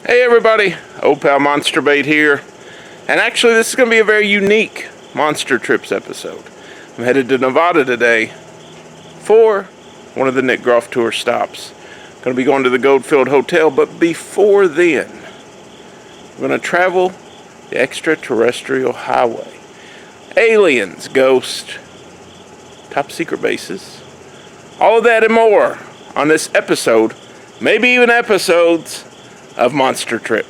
Hey everybody, Old Pal Monster Bait here, and actually this is going to be a very unique Monster Trips episode. I'm headed to Nevada today for one of the Nick Groff Tour stops. Going to be going to the Goldfield Hotel, but before then, we're going to travel the extraterrestrial highway. Aliens, ghosts, top secret bases, all of that and more on this episode, maybe even episodes, of Monster Trip.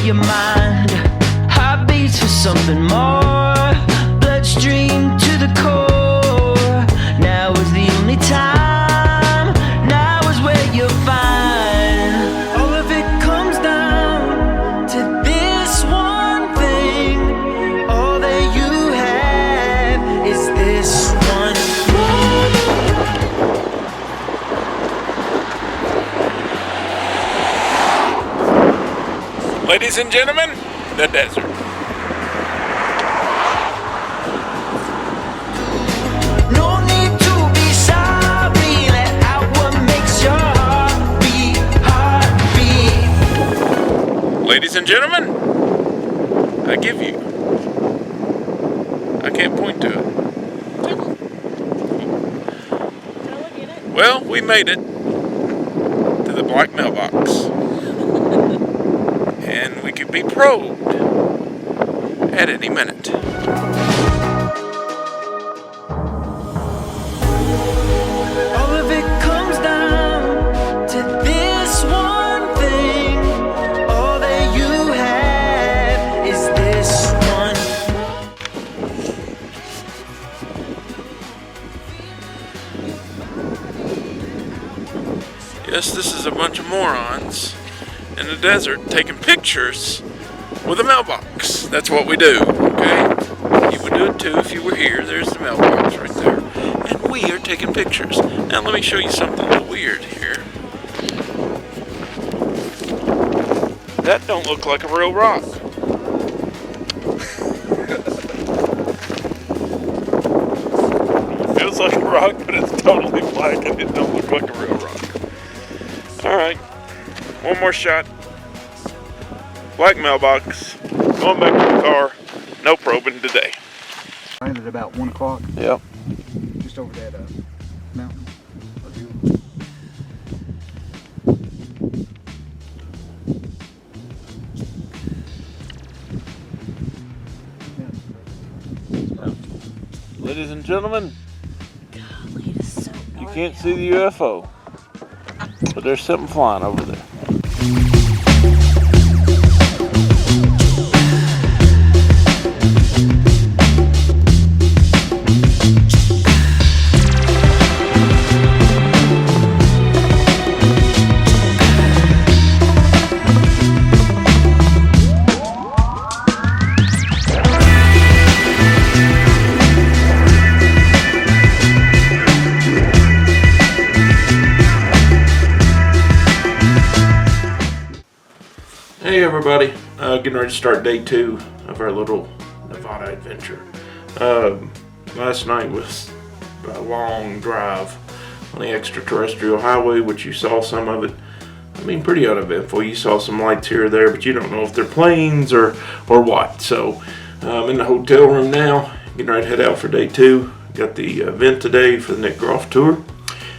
Your mind, heartbeats for something more, bloodstream to the core. Now is the only time, now is where you'll find. All of it comes down to this one thing. All that you have is this one moment. Ladies and gentlemen, the desert. No need to be sorry, let out what makes your heart beat. Ladies and gentlemen, I give you. I can't point to it. Well, we made it to the Black Mailbox. And we could be probed at any minute. All of it comes down to this one thing. All that you have is this one. Yes, this is a bunch of morons in the desert taking pictures with a mailbox. That's what we do, okay? You would do it too if you were here. There's the mailbox right there. And we are taking pictures. Now let me show you something a little weird here. That don't look like a real rock. It feels like a rock, but it's totally black and it don't look like a real rock. Alright. One more shot. Black Mailbox. Going back to the car. No probing today. Landed at about 1 o'clock. Yep. Just over that mountain. Ladies and gentlemen, Golly, it is so you dark can't out. see the UFO, but there's something flying over there. Hey everybody, getting ready to start day 2 of our little Nevada adventure. Last night was a long drive on the extraterrestrial highway, which you saw some of it. I mean, pretty uneventful. You saw some lights here or there, but you don't know if they're planes or what. So I'm in the hotel room now, getting ready to head out for day 2. Got the event today for the Nick Groff Tour.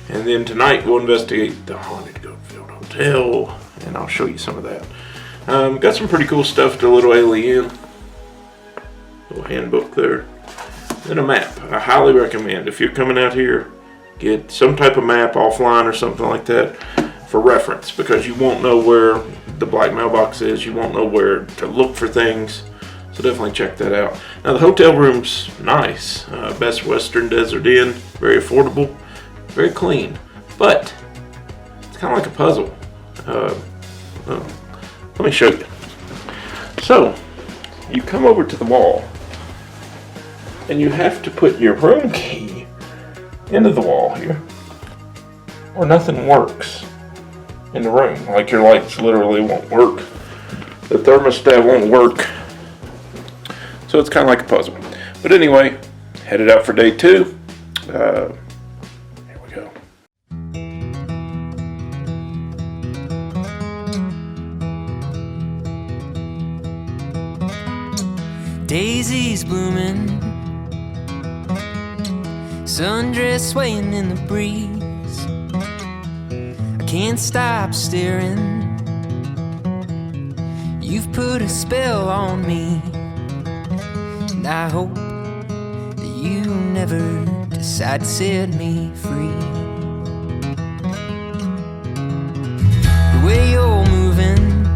And then tonight we'll investigate the haunted Goldfield Hotel, and I'll show you some of that. Got some pretty cool stuff to Little Alien. Little handbook there. Then a map. I highly recommend, if you're coming out here, get some type of map offline or something like that for reference, because you won't know where the Black Mailbox is. You won't know where to look for things. So definitely check that out. Now the hotel room's nice. Best Western Desert Inn. Very affordable. Very clean. But it's kind of like a puzzle. Let me show you. So, you come over to the wall, and you have to put your room key into the wall here, or nothing works in the room. Like your lights literally won't work. The thermostat won't work. So it's kind of like a puzzle. But anyway, headed out for day 2. Here we go. Daisies blooming, sundress swaying in the breeze. I can't stop staring. You've put a spell on me, and I hope that you never decide to set me free. The way you're moving,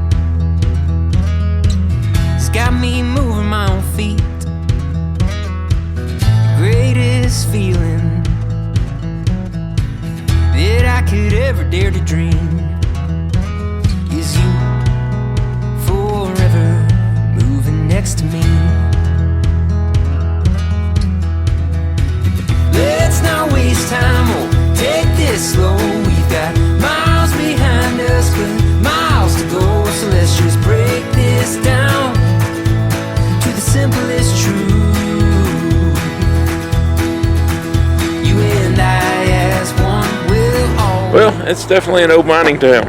it's got me moving my own feet. The greatest feeling that I could ever dare to dream is you forever moving next to me. Let's not waste time, or take this slow. We've got miles behind us, but miles to go. So let's just break this down to the simplest truth. You and I as one will always. Well, it's definitely an old mining town.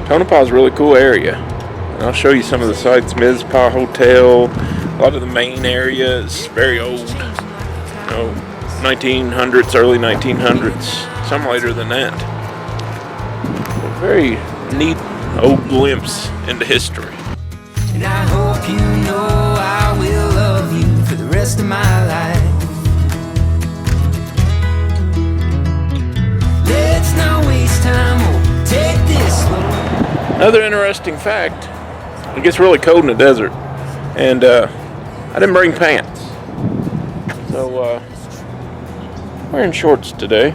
Tonopah is a really cool area. And I'll show you some of the sites. Mizpah Hotel, a lot of the main area is very old. 1900s, early 1900s, some later than that. A very neat old glimpse into history. And I hope you know I will love you for the rest of my life. Let's not waste time, or take this slow. Another interesting fact, it gets really cold in the desert, and I didn't bring pants. So, wearing shorts today.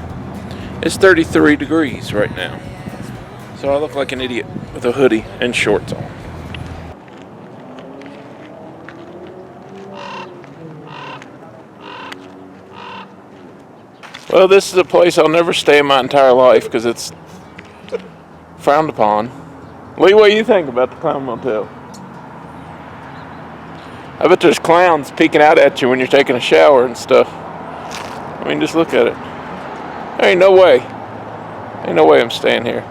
It's 33 degrees right now. So I look like an idiot with a hoodie and shorts on. Well, this is a place I'll never stay in my entire life because it's frowned upon. Lee, what do you think about the Clown Motel? I bet there's clowns peeking out at you when you're taking a shower and stuff. I mean, just look at it. There ain't no way. Ain't no way I'm staying here.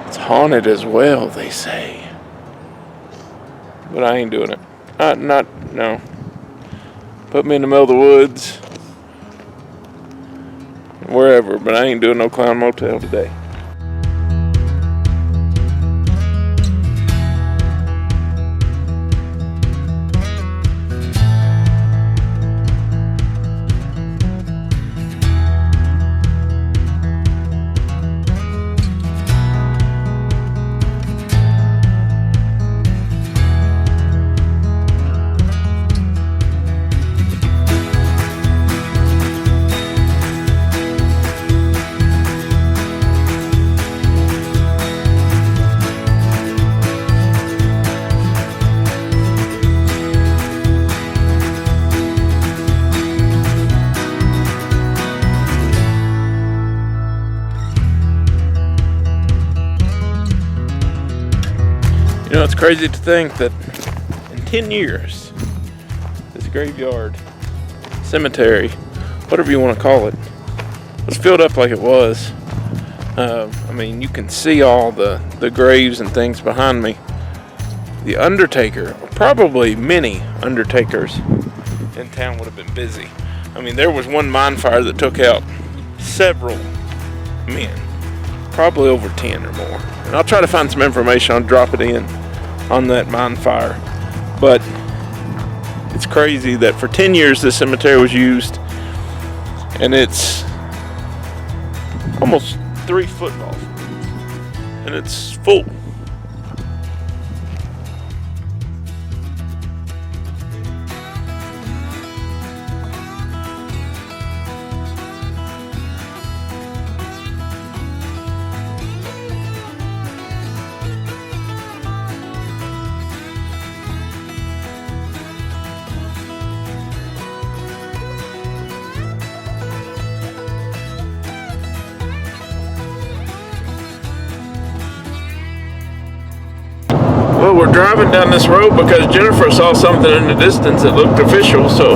It's haunted as well, they say. But I ain't doing it. No. Put me in the middle of the woods. Wherever, but I ain't doing no Clown Motel today. You know, it's crazy to think that in 10 years, this graveyard, cemetery, whatever you want to call it, was filled up like it was. I mean, you can see all the graves and things behind me. The undertaker, probably many undertakers in town would have been busy. I mean, there was one mine fire that took out several men, probably over 10 or more. And I'll try to find some information, I'll drop it in on that mine fire. But it's crazy that for 10 years this cemetery was used, and it's almost 3 football fields, and it's full. Well, we're driving down this road because Jennifer saw something in the distance that looked official, so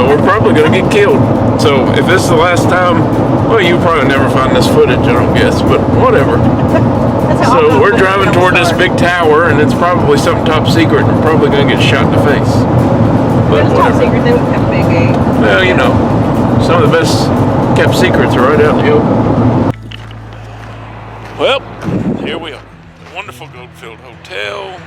we're probably going to get killed. So if this is the last time, well, you'll probably never find this footage, I don't guess, but whatever. So we're driving toward this big tower, and it's probably something top secret, and we're probably going to get shot in the face. But It's top secret, they wouldn't have a big game. well, you know, some of the best kept secrets are right out in the open. Well, here we are. The wonderful Goldfield Hotel.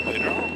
Later on.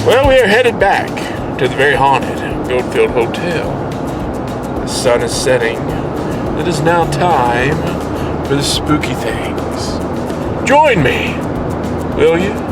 Well, we are headed back to the very haunted Goldfield Hotel. The sun is setting. It is now time for the spooky things. Join me, will you?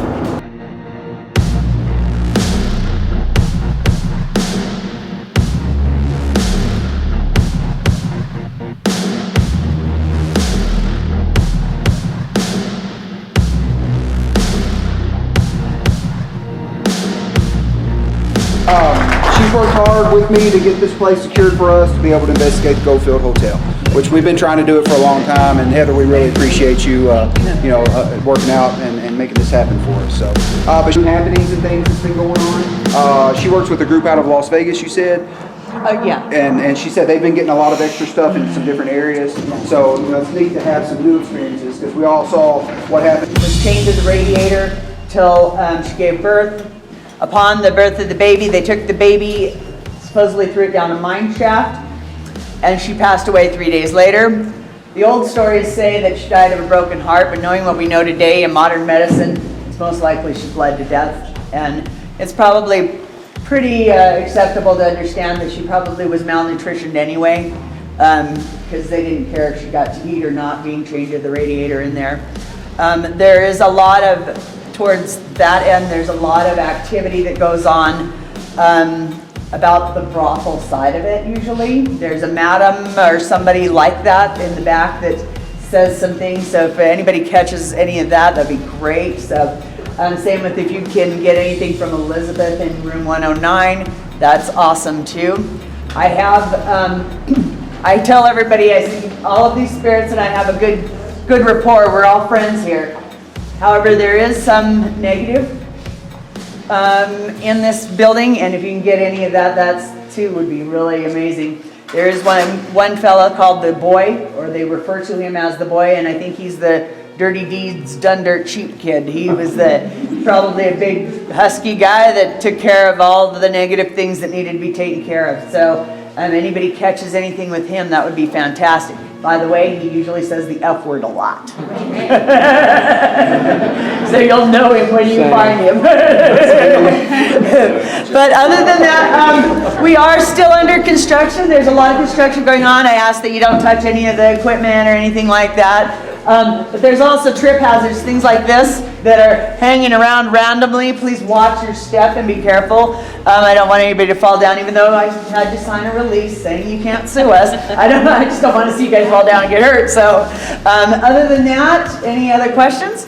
She's worked hard with me to get this place secured for us to be able to investigate the Goldfield Hotel, which we've been trying to do it for a long time. And Heather, we really appreciate you, working out and making this happen for us. So, but some happenings and things that's been going on. She works with a group out of Las Vegas, you said. Yeah. And she said they've been getting a lot of extra stuff in some different areas. So, it's neat to have some new experiences because we all saw what happened. Was chained to the radiator till she gave birth. Upon the birth of the baby, they took the baby, supposedly threw it down a mine shaft, and she passed away 3 days later. The old stories say that she died of a broken heart, but knowing what we know today in modern medicine, it's most likely she bled to death. And it's probably pretty acceptable to understand that she probably was malnutritioned anyway, because they didn't care if she got to eat or not, being chained to the radiator in there. There is a lot of, towards that end, there's a lot of activity that goes on about the brothel side of it usually. There's a madam or somebody like that in the back that says some things, so if anybody catches any of that, that'd be great. So same with if you can get anything from Elizabeth in room 109, that's awesome too. I have, I tell everybody I see all of these spirits and I have a good rapport, we're all friends here. However, there is some negative in this building, and if you can get any of that, that's too would be really amazing. There is one fella called the Boy, or they refer to him as the Boy, and I think he's the dirty deeds done dirt cheap kid. He was probably a big husky guy that took care of all the negative things that needed to be taken care of. So anybody catches anything with him, that would be fantastic. By the way, he usually says the F word a lot. So you'll know him when you find him. But other than that, we are still under construction. There's a lot of construction going on. I ask that you don't touch any of the equipment or anything like that. But there's also trip hazards, things like this, that are hanging around randomly. Please watch your step and be careful. I don't want anybody to fall down, even though I had to sign a release saying you can't sue us. I just don't want to see you guys fall down and get hurt. So other than that, any other questions?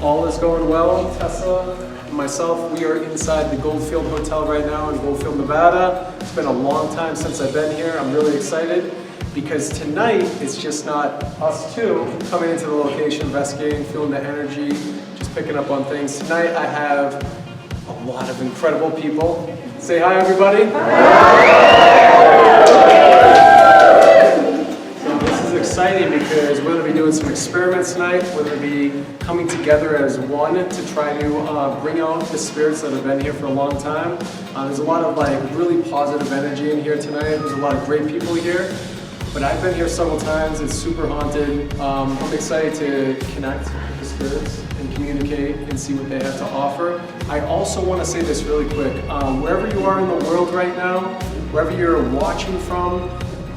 All is going well. Tessa and myself, we are inside the Goldfield Hotel right now in Goldfield, Nevada. It's been a long time since I've been here. I'm really excited because tonight it's just not us two coming into the location, investigating, feeling the energy, just picking up on things. Tonight I have a lot of incredible people. Say hi, everybody. This is exciting because we're going to be doing some experiments tonight. We're going to be coming together as one to try to bring out the spirits that have been here for a long time. There's a lot of really positive energy in here tonight. There's a lot of great people here. But I've been here several times. It's super haunted. I'm excited to connect with the spirits and communicate and see what they have to offer. I also want to say this really quick. Wherever you are in the world right now, wherever you're watching from,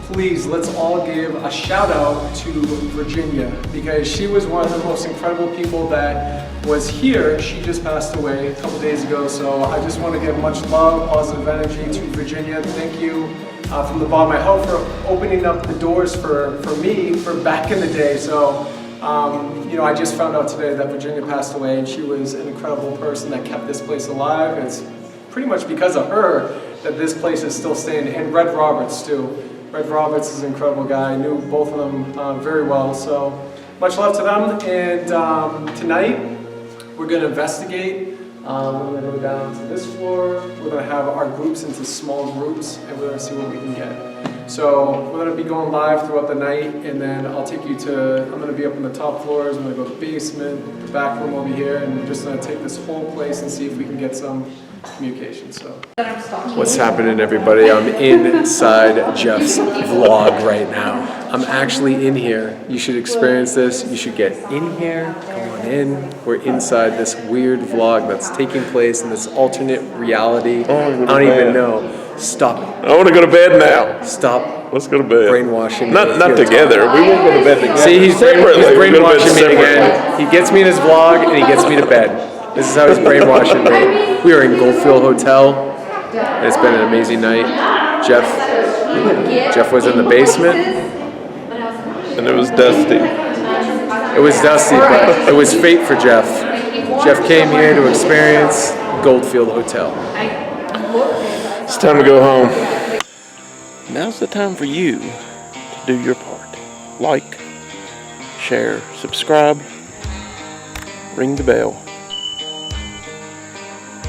please, let's all give a shout out to Virginia, because she was one of the most incredible people that was here. She just passed away a couple days ago, so I just want to give much love, positive energy to Virginia. Thank you from the bottom of my heart for opening up the doors for me for back in the day. So, I just found out today that Virginia passed away, and she was an incredible person that kept this place alive. It's pretty much because of her that this place is still standing, and Red Roberts too. Red Roberts is an incredible guy. I knew both of them very well, so much love to them. And tonight, we're going to investigate. We're going to go down to this floor. We're going to have our groups into small groups, and we're going to see what we can get. So we're going to be going live throughout the night, and then I'm going to be up in the top floors. I'm going to go to the basement, the back room over here, and we're just going to take this whole place and see if we can get some communication. So what's happening, everybody? I'm inside Jeff's vlog right now. I'm actually in here. You should experience this. You should get in here. Come on in. We're inside this weird vlog that's taking place in this alternate reality. I don't even know. Stop it. I want to go to bed now. Stop. Let's go to bed. Brainwashing me. Not together. We won't go to bed together. See, he's brainwashing me separately. again. He gets me in his vlog and he gets me to bed. This is how he's brainwashing me. We are in Goldfield Hotel, and it's been an amazing night. Jeff was in the basement. And it was dusty. It was dusty, but it was fate for Jeff. Jeff came here to experience Goldfield Hotel. It's time to go home. Now's the time for you to do your part. Like, share, subscribe, ring the bell.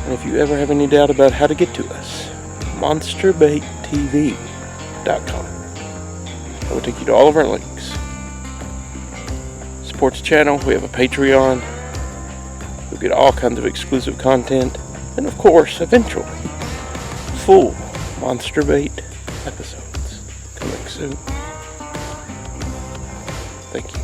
And if you ever have any doubt about how to get to us, monsterbaitTV.com. That will take you to all of our links. Support the channel. We have a Patreon. You'll get all kinds of exclusive content. And of course, eventually, full Monster Bait episodes coming soon. Thank you.